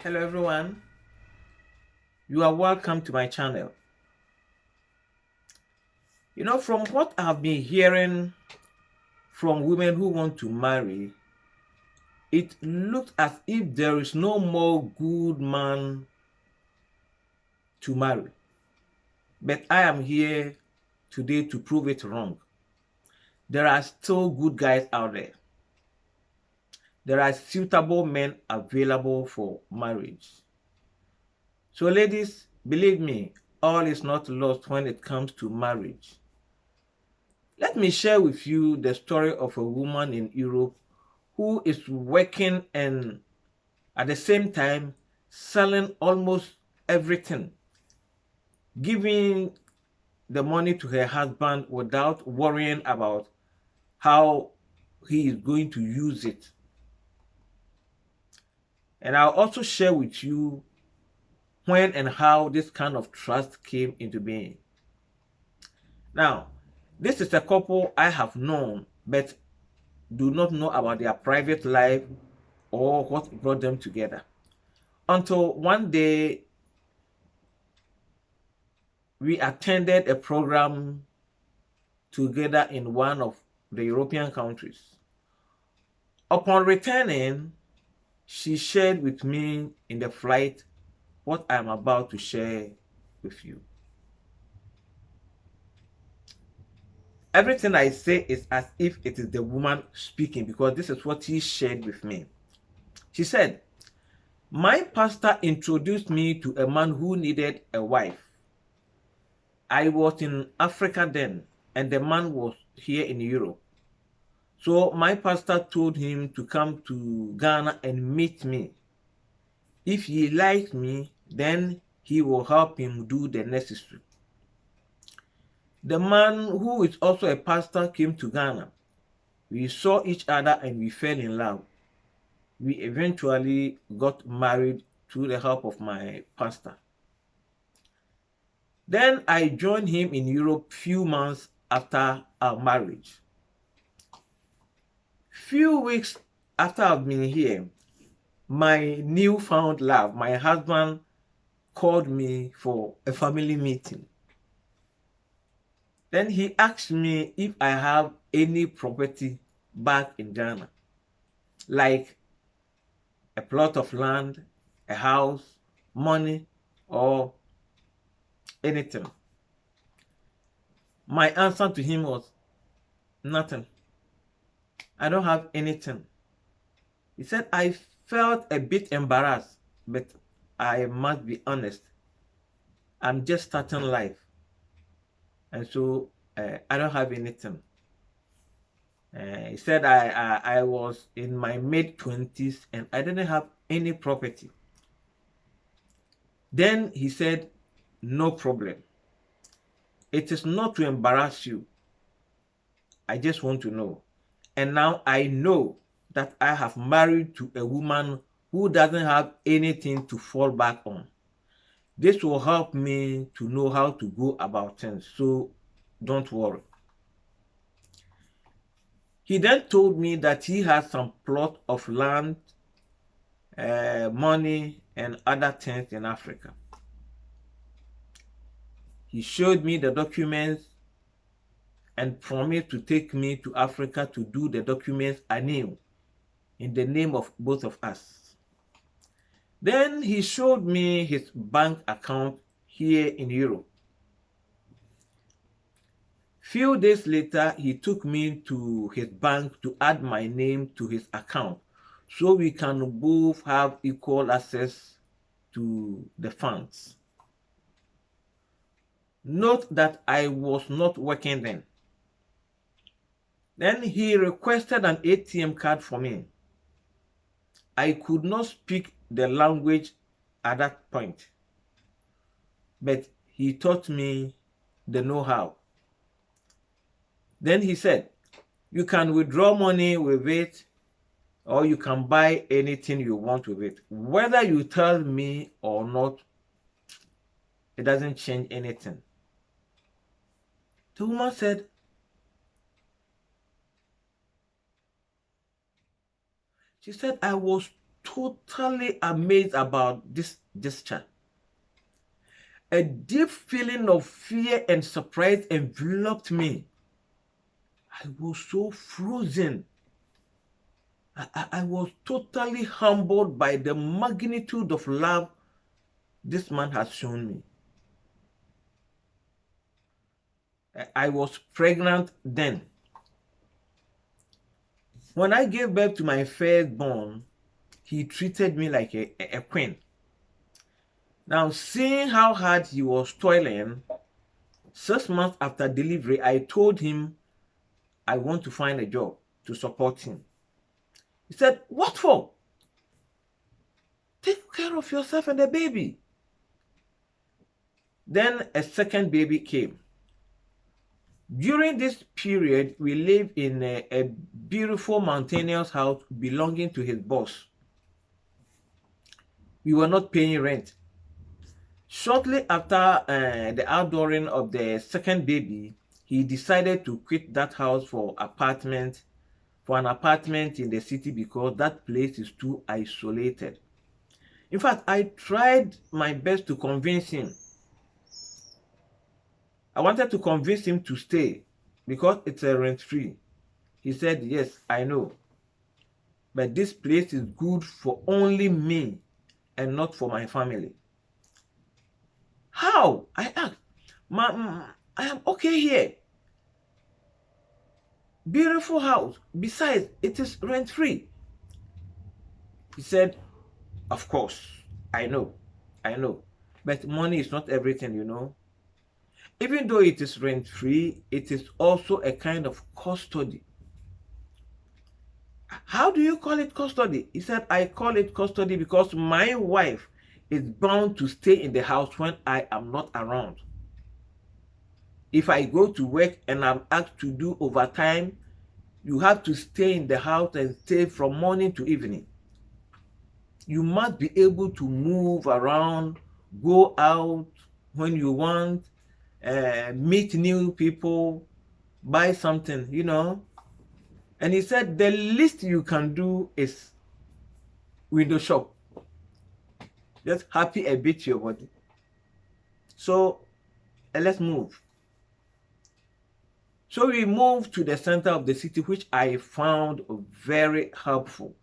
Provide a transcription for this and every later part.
Hello everyone, you are welcome to my channel. From what I've been hearing from women who want to marry, it looks as if there is no more good man to marry. But I am here today to prove it wrong. There are still good guys out there. There are suitable men available for marriage. So ladies, believe me, all is not lost when it comes to marriage. Let me share with you the story of a woman in Europe who is working and at the same time selling almost everything, giving the money to her husband without worrying about how he is going to use it. And I'll also share with you when and how this kind of trust came into being. Now, this is a couple I have known, but do not know about their private life or what brought them together. Until one day, we attended a program together in one of the European countries. Upon returning, she shared with me in the flight what I'm about to share with you. Everything I say is as if it is the woman speaking, because this is what she shared with me. She said, "My pastor introduced me to a man who needed a wife. I was in Africa then, and the man was here in Europe. So my pastor told him to come to Ghana and meet me. If he likes me, then he will help him do the necessary." The man, who is also a pastor, came to Ghana. We saw each other and we fell in love. We eventually got married through the help of my pastor. Then I joined him in Europe few months after our marriage. Few weeks after I've been here, my newfound love, my husband, called me for a family meeting. Then he asked me if I have any property back in Ghana, like a plot of land, a house, money, or anything. My answer to him was nothing. I don't have anything. He said, I felt a bit embarrassed, but I must be honest. I'm just starting life. And so I don't have anything. He said I was in my mid-20s and I didn't have any property. Then he said, no problem. It is not to embarrass you. I just want to know. And now I know that I have married to a woman who doesn't have anything to fall back on. This will help me to know how to go about things. So don't worry. He then told me that he has some plot of land, money, and other things in Africa. He showed me the documents and promised to take me to Africa to do the documents anew in the name of both of us. Then he showed me his bank account here in Europe. Few days later, he took me to his bank to add my name to his account so we can both have equal access to the funds. Note that I was not working then. Then he requested an ATM card for me. I could not speak the language at that point, but he taught me the know-how. Then he said, you can withdraw money with it, or you can buy anything you want with it. Whether you tell me or not, it doesn't change anything. The woman said, she said, I was totally amazed about this gesture. A deep feeling of fear and surprise enveloped me. I was so frozen. I was totally humbled by the magnitude of love this man has shown me. I was pregnant then. When I gave birth to my firstborn, he treated me like a queen. Now, seeing how hard he was toiling, 6 months after delivery, I told him I want to find a job to support him. He said, "What for?" "Take care of yourself and the baby." Then a second baby came. During this period, we lived in a beautiful mountainous house belonging to his boss. We were not paying rent. Shortly after the outdooring of the second baby, he decided to quit that house for an apartment in the city because that place is too isolated. In fact, I tried my best to convince him. I wanted to convince him to stay because it's a rent-free. He said, "Yes, I know, but this place is good for only me and not for my family." "How?" I asked. "I am okay here. Beautiful house. Besides, it is rent-free." He said, "Of course, I know. But money is not everything, you know. Even though it is rent-free, it is also a kind of custody." "How do you call it custody?" He said, "I call it custody because my wife is bound to stay in the house when I am not around. If I go to work and I'm asked to do overtime, you have to stay in the house and stay from morning to evening. You must be able to move around, go out when you want, meet new people, buy something, you know." And he said, "The least you can do is window shop. Just happy a bit your body. So let's move." So we moved to the center of the city, which I found very helpful.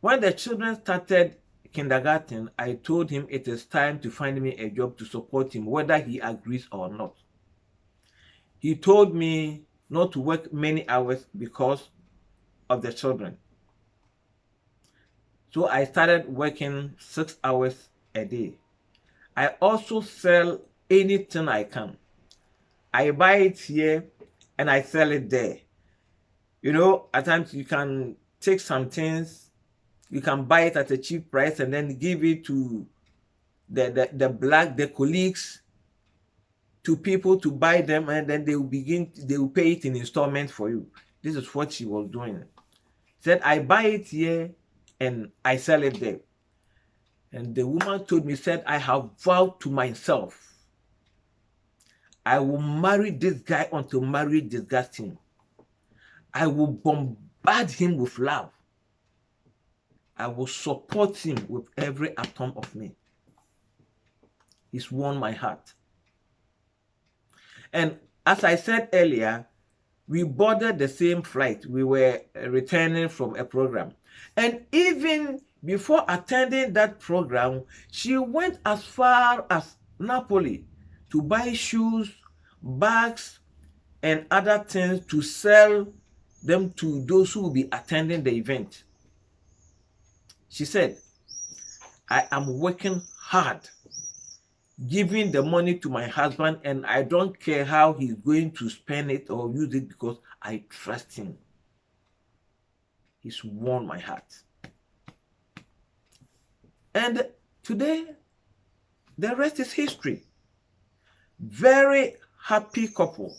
When the children started kindergarten, I told him it is time to find me a job to support him, whether he agrees or not. He told me not to work many hours because of the children. So I started working 6 hours a day. I also sell anything I can. I buy it here and I sell it there. You know, at times you can take some things, you can buy it at a cheap price and then give it to the colleagues, to people to buy them, and then they will pay it in installments for you. This is what she was doing. Said, "I buy it here and I sell it there." And the woman told me, said, "I have vowed to myself, I will marry this guy until marriage disgusts him. I will bombard him with love. I will support him with every atom of me." He's won my heart. And as I said earlier, we boarded the same flight. We were returning from a program. And even before attending that program, she went as far as Napoli to buy shoes, bags, and other things to sell them to those who will be attending the event. She said, "I am working hard, giving the money to my husband, and I don't care how he's going to spend it or use it because I trust him. He's won my heart." And today, the rest is history. Very happy couple,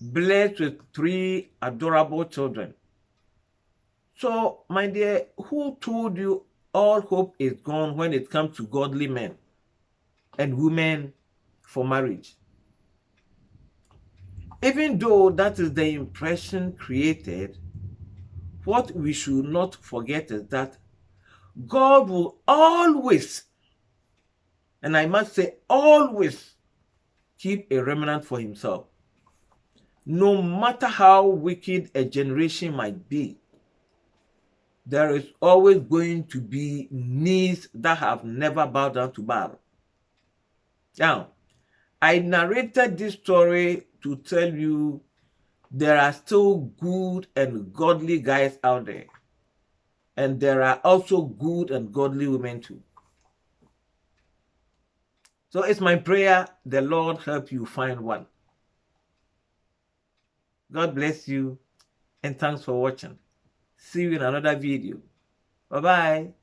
blessed with 3 adorable children. So, my dear, who told you all hope is gone when it comes to godly men and women for marriage? Even though that is the impression created, what we should not forget is that God will always, and I must say always, keep a remnant for himself. No matter how wicked a generation might be, there is always going to be knees that have never bowed down to Baal. Now, I narrated this story to tell you there are still good and godly guys out there. And there are also good and godly women too. So it's my prayer the Lord help you find one. God bless you and thanks for watching. See you in another video. Bye-bye.